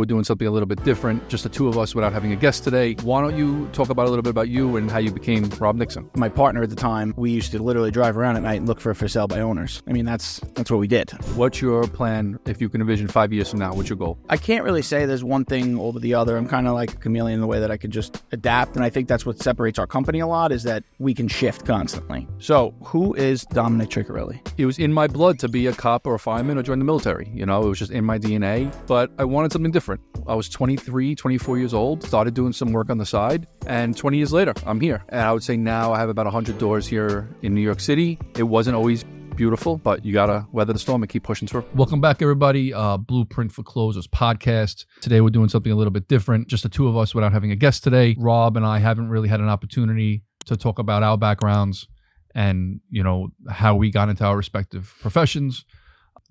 we're doing something a little bit different, just the two of us without having a guest today. Why don't you talk about a little bit about you and how you became Rob Nixon? My partner at the time, we used to literally drive around at night and look for sale by owners. I mean, that's what we did. What's your plan if you can envision 5 years from now? What's your goal? I can't really say there's one thing over the other. I'm kind of like a chameleon in the way that I could just adapt. And I think that's what separates our company a lot, is that we can shift constantly. So who is Dominick Ciccarelli? It was in my blood to be a cop or a fireman or join the military. You know, it was just in my DNA, but I wanted something different. I was 23, 24 years old, started doing some work on the side, and 20 years later, I'm here. And I would say now I have about 100 doors here in New York City. It wasn't always beautiful, but you gotta weather the storm and keep pushing through. Welcome back, everybody. Blueprint for Closers podcast. Today we're doing something a little bit different, just the two of us without having a guest today. Rob and I haven't really had an opportunity to talk about our backgrounds and, you know, how we got into our respective professions.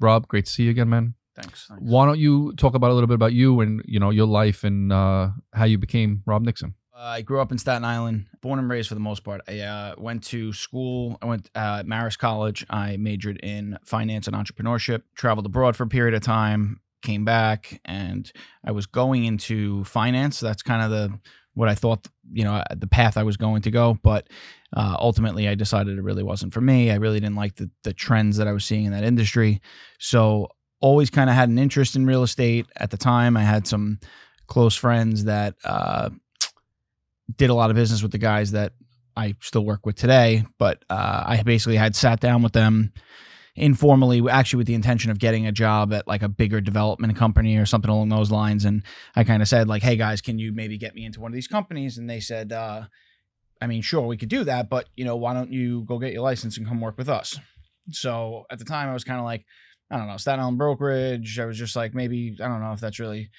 Rob, great to see you again, man. Thanks. Why don't you talk about a little bit about you and, you know, your life and how you became Rob Nixon? I grew up in Staten Island, born and raised for the most part. I went to school. I went at Marist College. I majored in finance and entrepreneurship, traveled abroad for a period of time, came back, and I was going into finance. That's kind of what I thought, you know, the path I was going to go. But ultimately, I decided it really wasn't for me. I really didn't like the trends that I was seeing in that industry. So always kind of had an interest in real estate. At the time, I had some close friends that did a lot of business with the guys that I still work with today. But I basically had sat down with them informally, actually with the intention of getting a job at like a bigger development company or something along those lines. And I kind of said like, hey guys, can you maybe get me into one of these companies? And they said, I mean, sure, we could do that, but you know, why don't you go get your license and come work with us? So at the time I was kind of like, I don't know, Staten Island brokerage. I was just like, maybe, I don't know if that's really,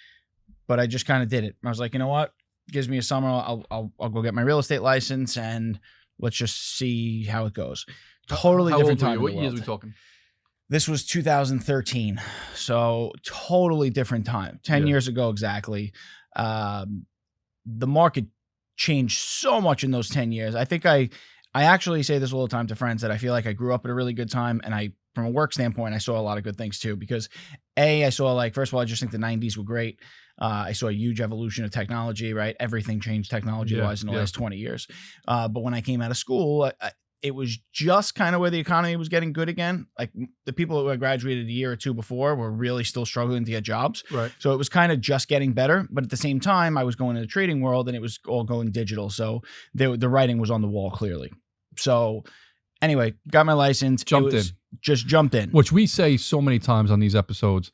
but I just kind of did it. I was like, you know what? Gives me a summer. I'll go get my real estate license and let's just see how it goes. Totally different time. What years are we talking? This was 2013. So totally different time. 10 years ago exactly. The market changed so much in those 10 years. I think I actually say this all the time to friends that I feel like I grew up at a really good time, and from a work standpoint, I saw a lot of good things too, because I saw, like, first of all, I just think the 90s were great. I saw a huge evolution of technology, right? Everything changed technology-wise in the last 20 years. But when I came out of school, it was just kind of where the economy was getting good again. Like the people who had graduated a year or two before were really still struggling to get jobs. Right. So it was kind of just getting better. But at the same time, I was going to the trading world and it was all going digital. So the writing was on the wall clearly. So anyway, got my license. Just jumped in. Which we say so many times on these episodes.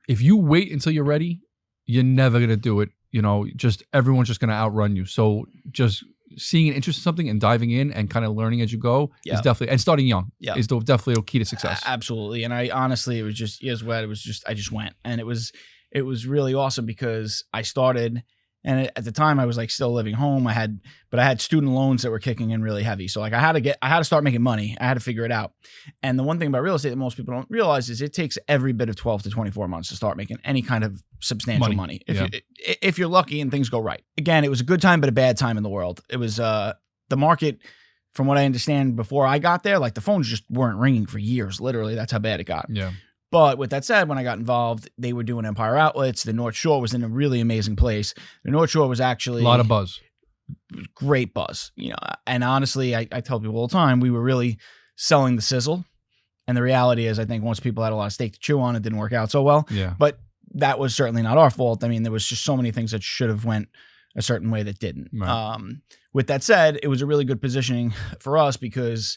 If you wait until you're ready, you're never going to do it. You know, just everyone's just going to outrun you. So just seeing an interest in something and diving in and kind of learning as you go is definitely, and starting young is definitely a key to success. Absolutely. And I honestly, it was just, here's what it was just, I just went, and it was really awesome because I started, and at the time I was like still living home. I had student loans that were kicking in really heavy. So like I had to start making money. I had to figure it out. And the one thing about real estate that most people don't realize is it takes every bit of 12 to 24 months to start making any kind of substantial money. If you're lucky and things go right. Again, it was a good time, but a bad time in the world. It was the market, from what I understand before I got there, like the phones just weren't ringing for years. Literally, that's how bad it got. Yeah. But with that said, when I got involved, they were doing Empire Outlets. The North Shore was in a really amazing place. The North Shore was actually a lot of buzz, great buzz, you know. And honestly, I tell people all the time, we were really selling the sizzle. And the reality is, I think once people had a lot of steak to chew on, it didn't work out so well. Yeah. But that was certainly not our fault. I mean, there was just so many things that should have went a certain way that didn't. Right. With that said, it was a really good positioning for us because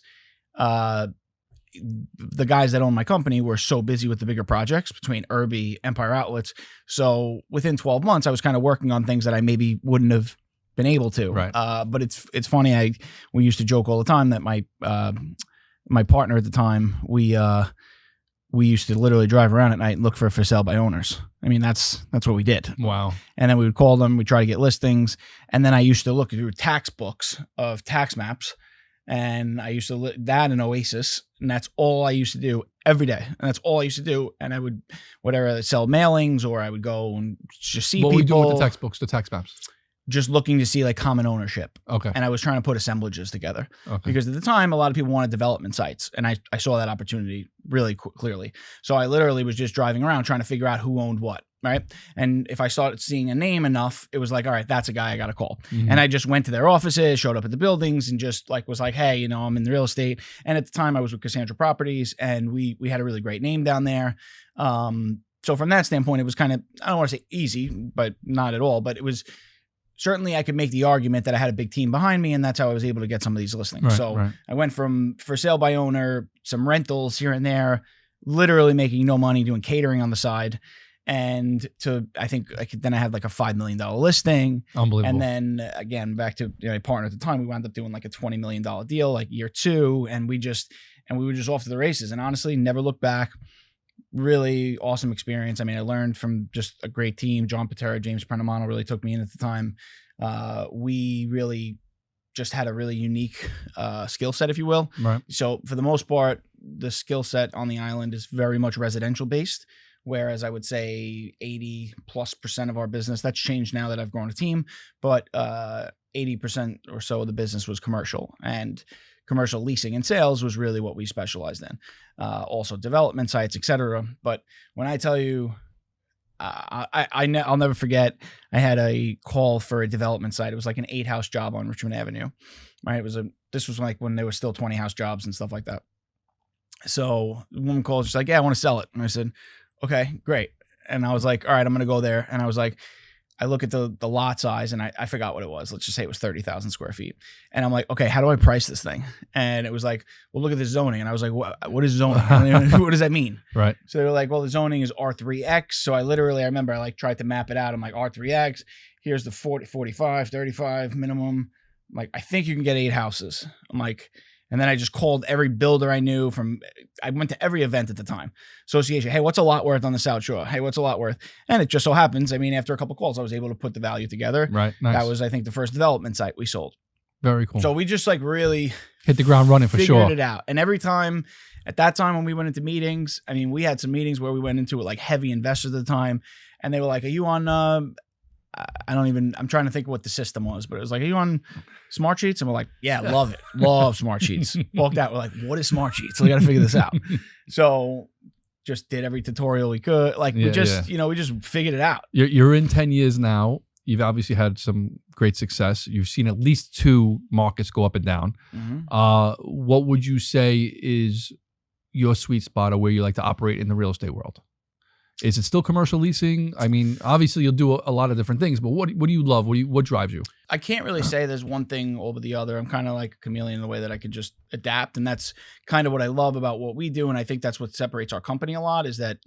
the guys that own my company were so busy with the bigger projects between Irby, Empire Outlets. So within 12 months, I was kind of working on things that I maybe wouldn't have been able to. Right. But it's funny. We used to joke all the time that my partner at the time, we used to literally drive around at night and look for sale by owners. I mean, that's what we did. Wow. And then we would call them, we'd try to get listings. And then I used to look through tax books of tax maps. And I used to that in Oasis, and that's all I used to do every day. And that's all I used to do. And I would, whatever, sell mailings, or I would go and just see people. What were you doing with the tax books, the tax maps? Just looking to see like common ownership. Okay. And I was trying to put assemblages together. Okay. Because at the time, a lot of people wanted development sites. And I saw that opportunity really clearly. So I literally was just driving around trying to figure out who owned what. right? And if I started seeing a name enough, it was like, all right, that's a guy I got to call. Mhm. And I just went to their offices, showed up at the buildings, and just like was like, hey, I'm in the real estate. And at the time I was with Cassandra Properties, and we had a really great name down there. So from that standpoint, it was kind of, I don't want to say easy, but not at all, but it was certainly I could make the argument that I had a big team behind me, and that's how I was able to get some of these listings. Right. I went from for sale by owner, some rentals here and there, literally making no money, doing catering on the side. And to, I think then I had like a $5 million listing. Unbelievable. And then again, back to my partner at the time, we wound up doing like a $20 million deal, like year 2. And we were just off to the races, and honestly, never looked back. Really awesome experience. I mean, I learned from just a great team. John Patera, James Prenamano really took me in at the time. We really just had a really unique skill set, if you will. Right. So for the most part, the skill set on the island is very much residential based. Whereas I would say 80+% of our business, that's changed now that I've grown a team, but 80% or so of the business was commercial, and commercial leasing and sales was really what we specialized in. Also development sites, etc. But when I tell you, I'll never forget, I had a call for a development site. It was like an 8-house job on Richmond Avenue, right? This was like when there were still 20-house jobs and stuff like that. So the woman calls, she's like, yeah, I want to sell it. And I said, okay, great. And I was like, all right, I'm going to go there. And I was like, I look at the lot size, and I forgot what it was. Let's just say it was 30,000 square feet. And I'm like, okay, how do I price this thing? And it was like, well, look at the zoning. And I was like, what is zoning? What does that mean? Right. So they were like, well, the zoning is R3X. So I remember I like tried to map it out. I'm like, R3X, here's the 40, 45, 35 minimum. I'm like, I think you can get 8 houses. I'm like, and then I just called every builder I knew I went to every event at the time. Association. Hey, what's a lot worth on the South Shore? Hey, what's a lot worth? And it just so happens, I mean, after a couple of calls, I was able to put the value together. Right. Nice. That was, I think, the first development site we sold. Very cool. So we just like really hit the ground running for sure. Figured it out. And every time, at that time when we went into meetings, I mean, we had some meetings where we went into it like heavy investors at the time. And they were like, are you on, I'm trying to think of what the system was, but it was like, are you on Smart Sheets? And we're like, yeah, love it. Love Smart Sheets. Walked out, we're like, what is Smart Sheets? So we got to figure this out. So just did every tutorial we could. Like we just figured it out. You're in 10 years now. You've obviously had some great success. You've seen at least 2 markets go up and down. Mm-hmm. What would you say is your sweet spot or where you like to operate in the real estate world? Is it still commercial leasing? I mean, obviously you'll do a lot of different things, but what do you love? What drives you? I can't really say there's one thing over the other. I'm kind of like a chameleon in the way that I can just adapt. And that's kind of what I love about what we do. And I think that's what separates our company a lot is that,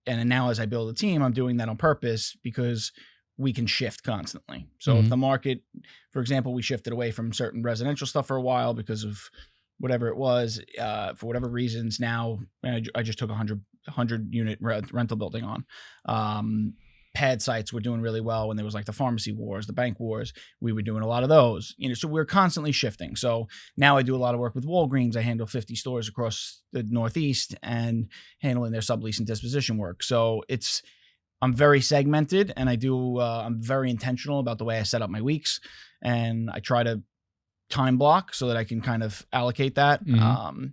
and now as I build a team, I'm doing that on purpose because we can shift constantly. So if the market, for example, we shifted away from certain residential stuff for a while because of whatever it was, for whatever reasons. Now I just took 100 unit rental building on. Pad sites were doing really well when there was like the pharmacy wars, the bank wars. We were doing a lot of those, so we're constantly shifting. So now I do a lot of work with Walgreens. I handle 50 stores across the Northeast and handling their sublease and disposition work. So I'm very segmented, and I'm very intentional about the way I set up my weeks, and I try to time block so that I can kind of allocate that. Mm-hmm.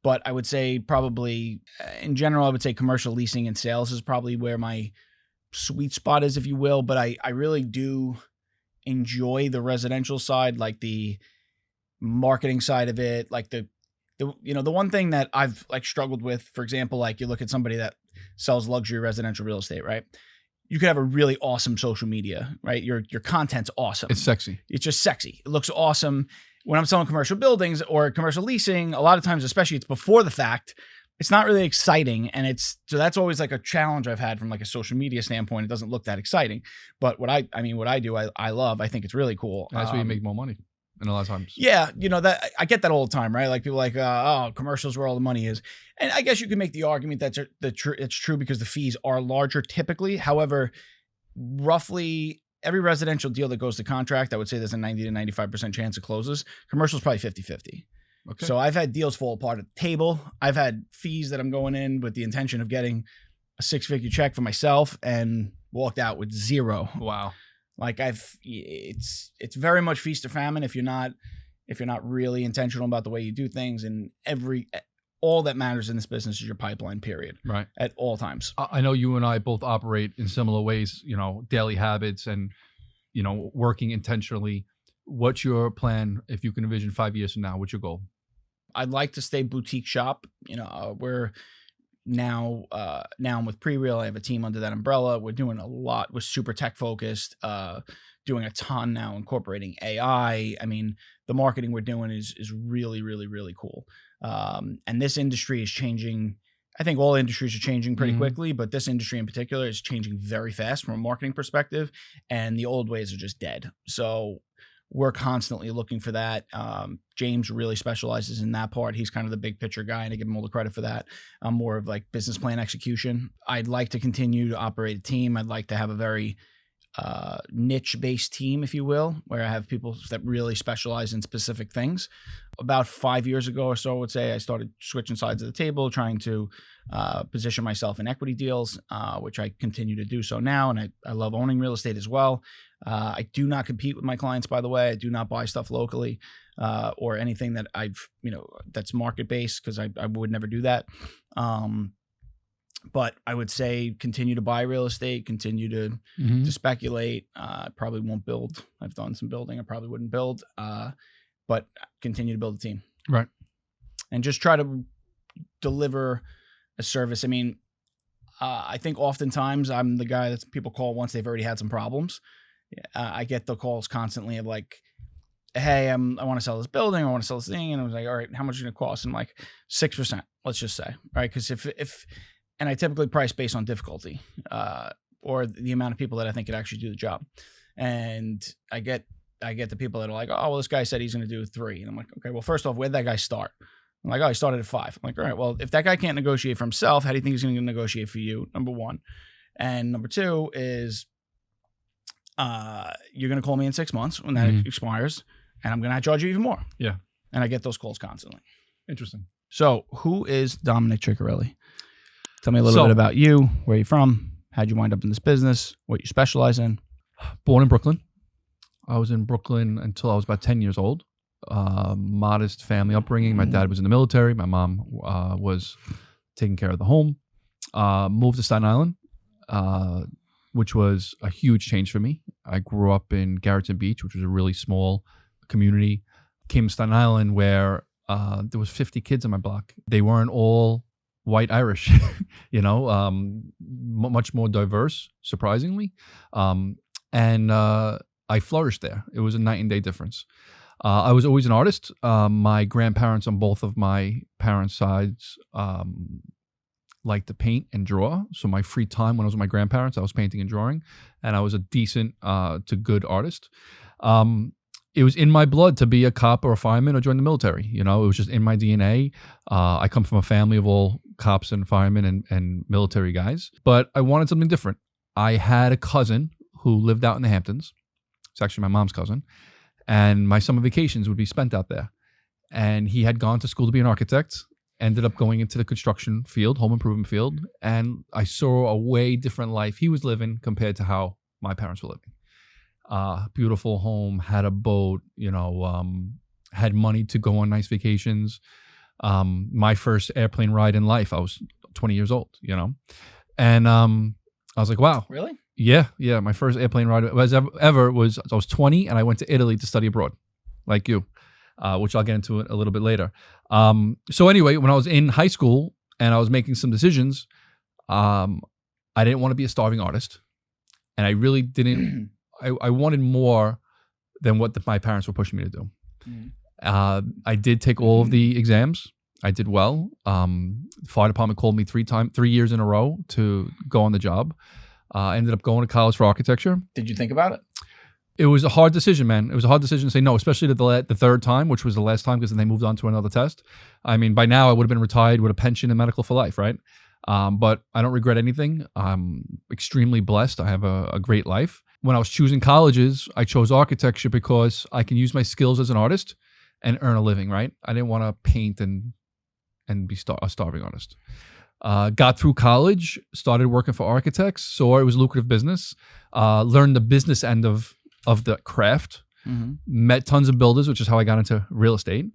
But I would say probably in general, I would say commercial leasing and sales is probably where my sweet spot is, if you will. But I really do enjoy the residential side, like the marketing side of it. Like the one thing that I've like struggled with, for example, like you look at somebody that sells luxury residential real estate, right? You could have a really awesome social media, right? Your content's awesome. It's sexy. It's just sexy. It looks awesome. When I'm selling commercial buildings or commercial leasing, a lot of times, especially it's before the fact, it's not really exciting. And so that's always like a challenge I've had from like a social media standpoint. It doesn't look that exciting, but what I do, I love, I think it's really cool. That's where you make more money. And a lot of times. Yeah. That I get that all the time, right? Like people like, commercials where all the money is. And I guess you can make the argument that it's true because the fees are larger typically. However, roughly every residential deal that goes to contract, I would say there's a 90 to 95% chance it closes. Commercial is probably 50-50. Okay. So I've had deals fall apart at the table. I've had fees that I'm going in with the intention of getting a 6-figure check for myself and walked out with 0. Wow. Like it's very much feast or famine if you're not really intentional about the way you do things. And all that matters in this business is your pipeline, period. Right. At all times. I know you and I both operate in similar ways, daily habits and, working intentionally. What's your plan if you can envision 5 years from now? What's your goal? I'd like to stay boutique shop. We're now I'm with Pre-Real. I have a team under that umbrella. We're doing a lot. We're super tech focused, doing a ton now, incorporating AI. I mean, the marketing we're doing is really, really, really cool. And this industry is changing. I think all industries are changing pretty quickly, but this industry in particular is changing very fast from a marketing perspective, and the old ways are just dead. So we're constantly looking for that. James really specializes in that part. He's kind of the big picture guy, and I give him all the credit for that. I'm more of like business plan execution. I'd like to continue to operate a team. I'd like to have a very niche-based team, if you will, where I have people that really specialize in specific things. About 5 years ago or so, I would say, I started switching sides of the table, trying to position myself in equity deals, which I continue to do so now, and I love owning real estate as well. I do not compete with my clients, by the way. I do not buy stuff locally or anything that that's market-based, because I would never do that. But I would say continue to buy real estate, continue to speculate. I probably won't build. I've done some building. I probably wouldn't build, but continue to build a team. Right. And just try to deliver a service. I mean, I think oftentimes I'm the guy that people call once they've already had some problems. I get the calls constantly of like, hey, I want to sell this building. I want to sell this thing. And I was like, all right, how much is it going to cost? And I'm like 6%, let's just say, right? Because and I typically price based on difficulty or the amount of people that I think could actually do the job. And I get the people that are like, oh, well, this guy said he's going to do 3. And I'm like, okay, well, first off, where'd that guy start? I'm like, oh, he started at 5. I'm like, all right, well, if that guy can't negotiate for himself, how do you think he's going to negotiate for you? Number one. And number two is you're going to call me in 6 months when that expires, and I'm going to charge you even more. Yeah. And I get those calls constantly. Interesting. So who is Dominick Ciccarelli? Tell me a little bit about you, where you're from, how'd you wind up in this business, what you specialize in. Born in Brooklyn. I was in Brooklyn until I was about 10 years old. Modest family upbringing. My dad was in the military. My mom was taking care of the home. Moved to Staten Island, which was a huge change for me. I grew up in Garrettson Beach, which was a really small community. Came to Staten Island where there was 50 kids on my block. They weren't all white Irish, much more diverse, surprisingly. And I flourished there. It was a night and day difference. I was always an artist. My grandparents on both of my parents' sides liked to paint and draw. So my free time when I was with my grandparents, I was painting and drawing, and I was a decent to good artist. It was in my blood to be a cop or a fireman or join the military. It was just in my DNA. I come from a family of all cops and firemen and military guys, but I wanted something different. I had a cousin who lived out in the Hamptons. It's actually my mom's cousin. And my summer vacations would be spent out there. And he had gone to school to be an architect, ended up going into the construction field, home improvement field. And I saw a way different life he was living compared to how my parents were living. Beautiful home, had a boat, had money to go on nice vacations. My first airplane ride in life, I was 20 years old, and I was like, wow. Really? Yeah. My first airplane ride was ever was I was 20 and I went to Italy to study abroad, like you, which I'll get into a little bit later. So anyway, when I was in high school and I was making some decisions, I didn't want to be a starving artist, and I really didn't. I wanted more than what my parents were pushing me to do. I did take all of the exams. I did well. The fire department called me 3 years in a row to go on the job. I ended up going to college for architecture. Did you think about it? It was a hard decision, man. It was a hard decision to say no, especially to the third time, which was the last time, because then they moved on to another test. I mean, by now I would have been retired with a pension and medical for life, right? But I don't regret anything. I'm extremely blessed. I have a great life. When I was choosing colleges, I chose architecture because I can use my skills as an artist and earn a living, right? I didn't want to paint and be a starving artist. Got through college, started working for architects, saw it was a lucrative business, learned the business end of the craft, met tons of builders, which is how I got into real estate.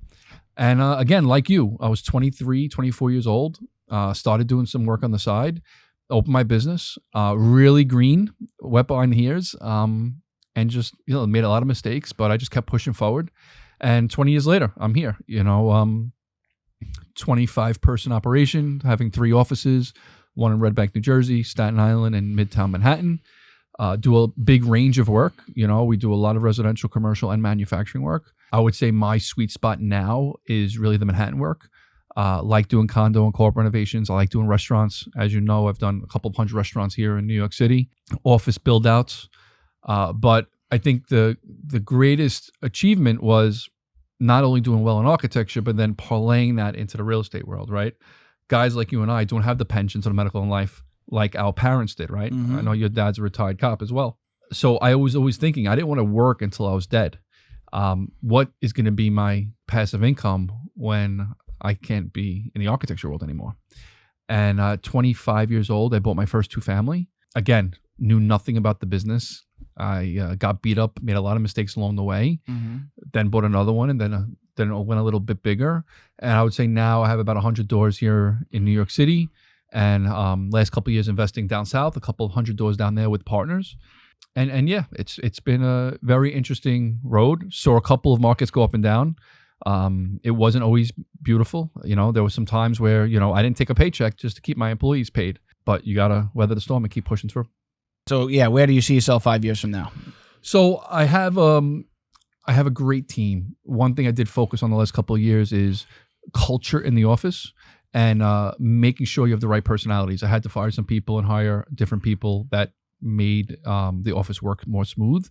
And again, like you, I was 23, 24 years old, started doing some work on the side, opened my business, really green, wet behind the ears, and just, made a lot of mistakes, but I just kept pushing forward. And 20 years later, I'm here, 25 person operation, having 3 offices, one in Red Bank, New Jersey, Staten Island, and Midtown Manhattan. Do a big range of work. We do a lot of residential, commercial, and manufacturing work. I would say my sweet spot now is really the Manhattan work. Like doing condo and co-op renovations. I like doing restaurants. As you know, I've done a couple of 100 restaurants here in New York City, office build outs. But I think the greatest achievement was not only doing well in architecture, but then parlaying that into the real estate world, right? Guys like you and I don't have the pensions or the medical and life like our parents did, right? I know your dad's a retired cop as well. So I was always thinking I didn't want to work until I was dead. What is going to be my passive income when I can't be in the architecture world anymore? And 25 years old, I bought my first 2-family. Again, knew nothing about the business. I got beat up, made a lot of mistakes along the way, then bought another one, and then it went a little bit bigger. And I would say now I have about 100 doors here in New York City. And last couple of years investing down south, a couple of 100 doors down there with partners. And yeah, it's been a very interesting road. Saw a couple of markets go up and down. It wasn't always beautiful. There were some times where, I didn't take a paycheck just to keep my employees paid. But you got to weather the storm and keep pushing through. So yeah, where do you see yourself 5 years from now? So I have a great team. One thing I did focus on the last couple of years is culture in the office and making sure you have the right personalities. I had to fire some people and hire different people that made the office work more smooth.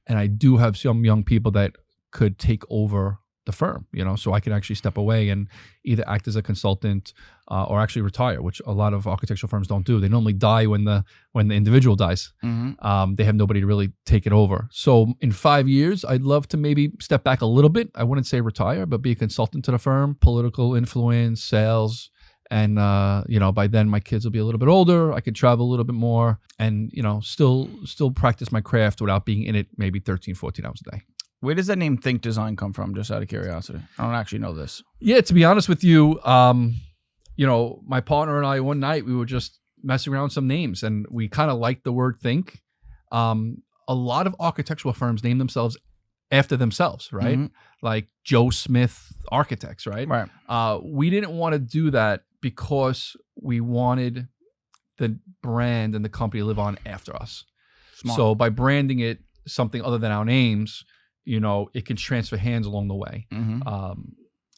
And I do have some young people that could take over the firm, so I can actually step away and either act as a consultant or actually retire, which a lot of architectural firms don't do. They normally die when the individual dies. They have nobody to really take it over. So in 5 years, I'd love to maybe step back a little bit. I wouldn't say retire, but be a consultant to the firm, political influence, sales. And, by then my kids will be a little bit older. I could travel a little bit more and, still practice my craft without being in it maybe 13, 14 hours a day. Where does that name Think Design come from? Just out of curiosity. I don't actually know this. Yeah, to be honest with you, my partner and I, one night we were just messing around with some names and we kind of liked the word think. A lot of architectural firms name themselves after themselves, right? Like Joe Smith Architects, right? Right. We didn't want to do that because we wanted the brand and the company to live on after us. Smart. So by branding it something other than our names, it can transfer hands along the way.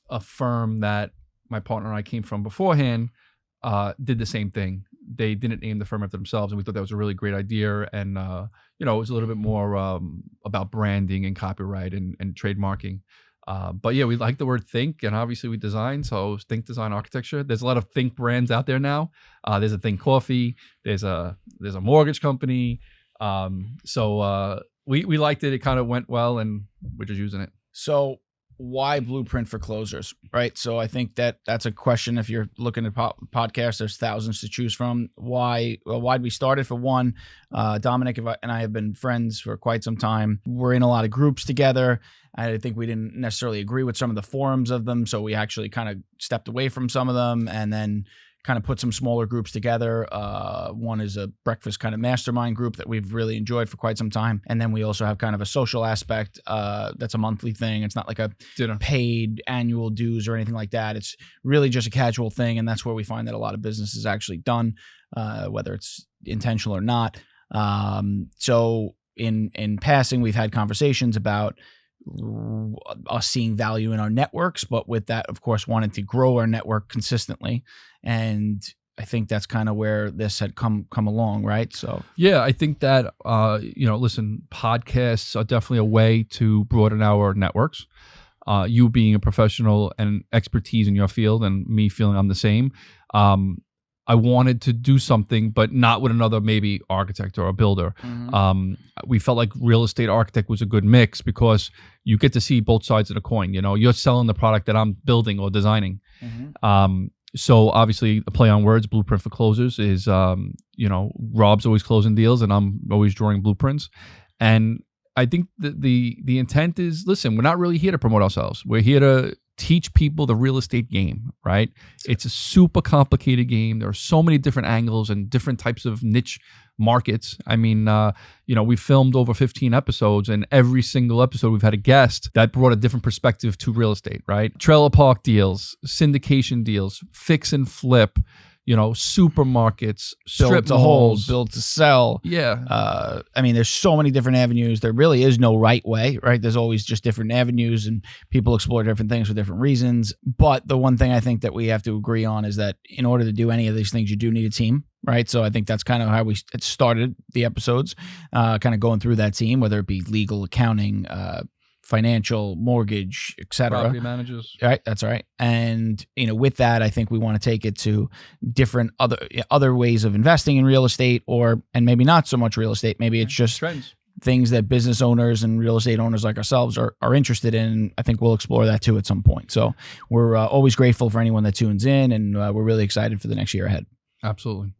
A firm that my partner and I came from beforehand did the same thing. They didn't name the firm after themselves, and we thought that was a really great idea. And it was a little bit more about branding and copyright and trademarking. But yeah, we like the word think, and obviously we design. So Think Design Architecture. There's a lot of think brands out there now. There's a Think Coffee. There's a mortgage company. We liked it. It kind of went well, and we're just using it. So why Blueprint for Closers, right? So I think that's a question. If you're looking at podcasts, there's thousands to choose from. Why'd we start it? For one, Dominick and I have been friends for quite some time. We're in a lot of groups together. I think we didn't necessarily agree with some of the forums of them, so we actually kind of stepped away from some of them and then kind of put some smaller groups together. One is a breakfast kind of mastermind group that we've really enjoyed for quite some time. And then we also have kind of a social aspect that's a monthly thing. It's not like a paid annual dues or anything like that. It's really just a casual thing. And that's where we find that a lot of business is actually done, whether it's intentional or not. So in passing, we've had conversations about us seeing value in our networks, but with that, of course, wanting to grow our network consistently. And I think that's kind of where this had come along, right? So yeah, I think that listen, podcasts are definitely a way to broaden our networks. You being a professional and expertise in your field, and me feeling I'm the same. I wanted to do something, but not with another maybe architect or a builder. We felt like real estate architect was a good mix because you get to see both sides of the coin. You're selling the product that I'm building or designing. So obviously a play on words, Blueprint for Closers is, Rob's always closing deals and I'm always drawing blueprints. And I think the intent is, listen, we're not really here to promote ourselves. We're here to teach people the real estate game, right? It's a super complicated game. There are so many different angles and different types of niche markets. I mean, we filmed over 15 episodes, and every single episode we've had a guest that brought a different perspective to real estate, right? Trailer park deals, syndication deals, fix and flip, supermarkets, strip build to hold, malls, build to sell. Yeah. I mean, there's so many different avenues. There really is no right way, right? There's always just different avenues, and people explore different things for different reasons. But the one thing I think that we have to agree on is that in order to do any of these things, you do need a team, right? So I think that's kind of how we started the episodes, kind of going through that team, whether it be legal, accounting, financial, mortgage, etc. Property managers. Right, that's right. And with that, I think we want to take it to different other ways of investing in real estate, and maybe not so much real estate. Maybe it's just trends, things that business owners and real estate owners like ourselves are interested in. I think we'll explore that too at some point. So we're always grateful for anyone that tunes in, and we're really excited for the next year ahead. Absolutely.